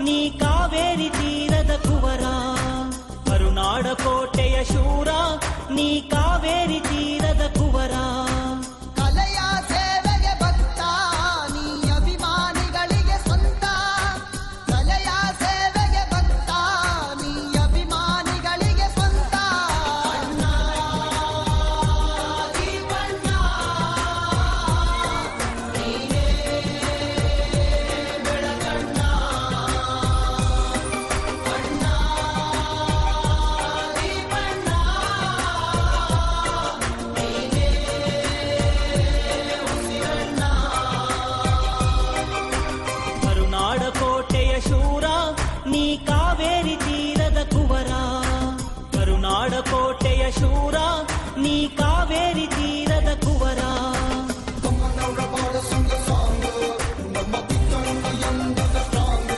ನೀ ಕಾವೇರಿ ತೀರದ ಕುವರ. ಕರುನಾಡ ಕೋಟೆಯ ಶೂರ ನೀ ಕಾವೇರಿ ತೀರದ ಕುವರ. ಕಲೆಯ ಸೇವೆಗೆ ಭಕ್ತ ನೀ ಅಭಿಮಾನಿಗಳಿಗೆ ಸ್ವಂತ. ಕಲೆಯ ಸೇವೆಗೆ ಭಕ್ತ ನೀ ಅಭಿಮಾನಿಗಳಿಗೆ ಸ್ವಂತ. ಅಣ್ಣ ದೀಪಣ್ಣ ನೀನೇ ಬೆಳಕಣ್ಣ. ಅಣ್ಣ ದೀಪಣ್ಣ ನೀನೇ ಉಸಿರಣ್ಣ. ಕರುನಾಡ ಕೋಟೆಯ ಶೂರ ನೀ ಕಾವೇರಿ ತೀರದ ಕುವರ. ಕರುನಾಡ ಕೋಟೆಯ ಶೂರ ನೀ ಕಾವೇರಿ ತೀರದ ಕುವರ. ಕಮ್ಮನವರ ಬಾಳ ಸುಂಗ ಸಾಂಗ್ ನಮ್ಮ ಕಿತ್ತಣ್ಣ ಎಂದಿಗ ಸ್ಟ್ರಾಂಗ್.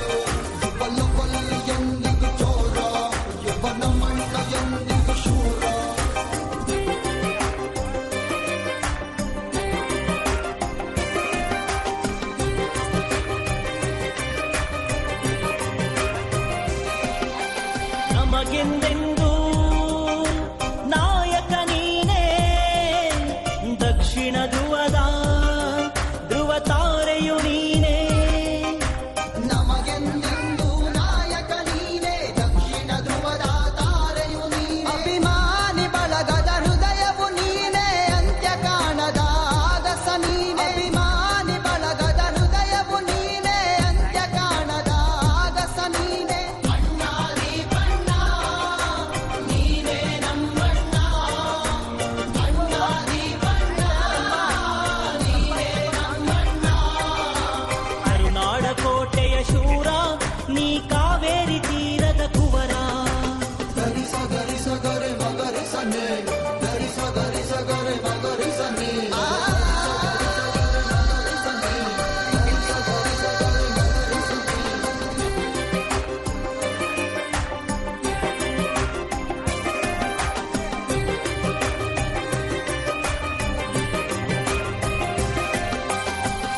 ಯುವನ ಕೊಲ್ಲಿ ಎಂದಿಗೂ ಚೋರ, ಯುವನ ಮಂಡ ಎಂದಿಗೂ ಶೂರ. ನಮಗೆಂದೆಂದೂ ನಾಯಕ ನೀನೇ. ದಕ್ಷಿಣ ಧ್ರುವದ ಧ್ರುವ ತಾರೆಯು ನೀನೇ. ನಮಗೆಂದೆಂದೂ ನಾಯಕ ನೀನೇ, ದಕ್ಷಿಣ ಧ್ರುವದ ತಾರೆಯು ನೀನೇ. ಅಭಿಮಾನಿ ಬಳಗದ ಹೃದಯವು ನೀನೇ, ಅಂತ್ಯ ಕಾಣದ ಆಗಸ ನೀನೇ. ಅಭಿಮಾನಿ ಬಳಗದ ಹೃದಯವು ನೀನೇ, ಅಂತ್ಯ ಕಾಣದ ಆಗಸ ನೀನೇ. ಅಣ್ಣ ದೀಪಣ್ಣ ನೀನೇ ನಮ್ಮಣ್ಣ. ಅಣ್ಣ ದೀಪಣ್ಣ ನೀನೇ ನಮ್ಮಣ್ಣ. ಕರುನಾಡ ಕೋಟೆಯ ಶೂರ ನೀ ಕಾವೇರಿ ತೀರದ ಕುವರ. ಗರಿಸ ಗರಿಸ ಗರೆ ಮಗರಿಸ ನೀ, ಗರಿಸ ಗರಿಸ ಗರೆ ಮಗರಿಸ ನೀ.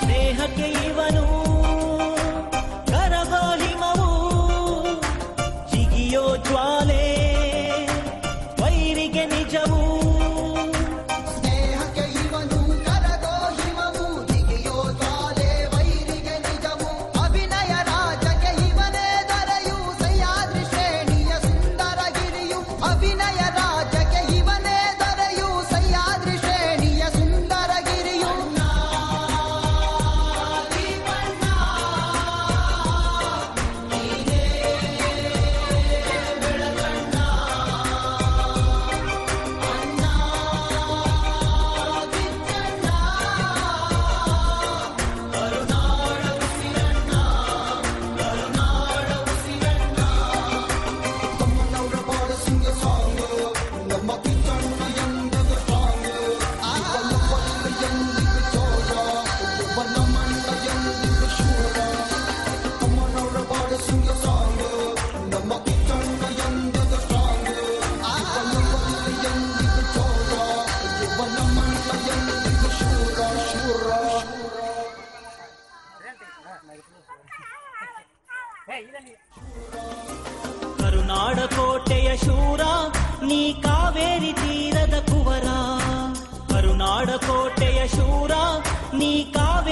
ಸ್ನೇಹಕ್ಕೆ ಇವನು ಕರಗೋ ಹಿಮವು, ಜಿಗಿಯೋ ಜ್ವಾಲೆ ವೈರಿಗೆ ನಿಜವು. ಸ್ನೇಹಕ್ಕೆ ಇವನು ಕರಗೋ ಹಿಮವು, ಜಿಗಿಯೋ ಜ್ವಾಲೆ ವೈರಿಗೆ ನಿಜವು. ಅಭಿನಯ ರಾಜಕ್ಕೆ ಇವನೇ ದೊರೆಯು, ಸಹ್ಯಾದ್ರಿ ಶ್ರೇಣಿಯ ಸುಂದರ ಗಿರಿಯು. ಅಭಿನಯ ರಾಜಕ್ಕೆ ಇವನೇ ದೊರೆಯು, ಸಹ್ಯಾದ್ರಿ ಶ್ರೇಣಿಯ ಸುಂದರ ಗಿರಿಯು. ದೀಪಣ್ಣ ನೀನೇ ಬೆಳಕಣ್ಣ. ಅಣ್ಣ ಕಿಚ್ಚಣ್ಣ ಕರುನಾಡ ಉಸಿರಣ್ಣ, ಕರುನಾಡ ಉಸಿರಣ್ಣ. ಕಮ್ಮನವರ ಬಾಳ ಸುಂಗ ಸಾಂಗ್ ನಮ್ಮ ಕಿಚ್ಚಣ್ಣ ಎಂದಿಗೂ ಸ್ಟ್ರಾಂಗ್. ಯುವನ ಕೊಲ್ಲಿ ಎಂದಿಗೂ ಚೋರ, ಯುವನ ಮಂಡ ಎಂದಿಗೂ ಶೂರ. ಕಮ್ಮನವರ ಬಾಳ ಸುಂಗ ಸಾಂಗ್ ನಮ್ಮ ಕಿಚ್ಚಣ್ಣ ಎಂದಿಗೂ ಸ್ಟ್ರಾಂಗ್. ಯುವನ ಕೊಲ್ಲಿ ಎಂದಿಗೂ ಚೋರ, ಯುವನ ಮಂಡ ಎಂದಿಗೂ ಶೂರ. ಶೂರ ಕರುನಾಡ ಕೋಟೆಯ ಶೂರ ನೀ ಕಾವೇರಿ ತೀರದ ಕುವರ. ಕರುನಾಡ ಕೋಟೆಯ ಶೂರ ನೀ ಕಾವೇರಿ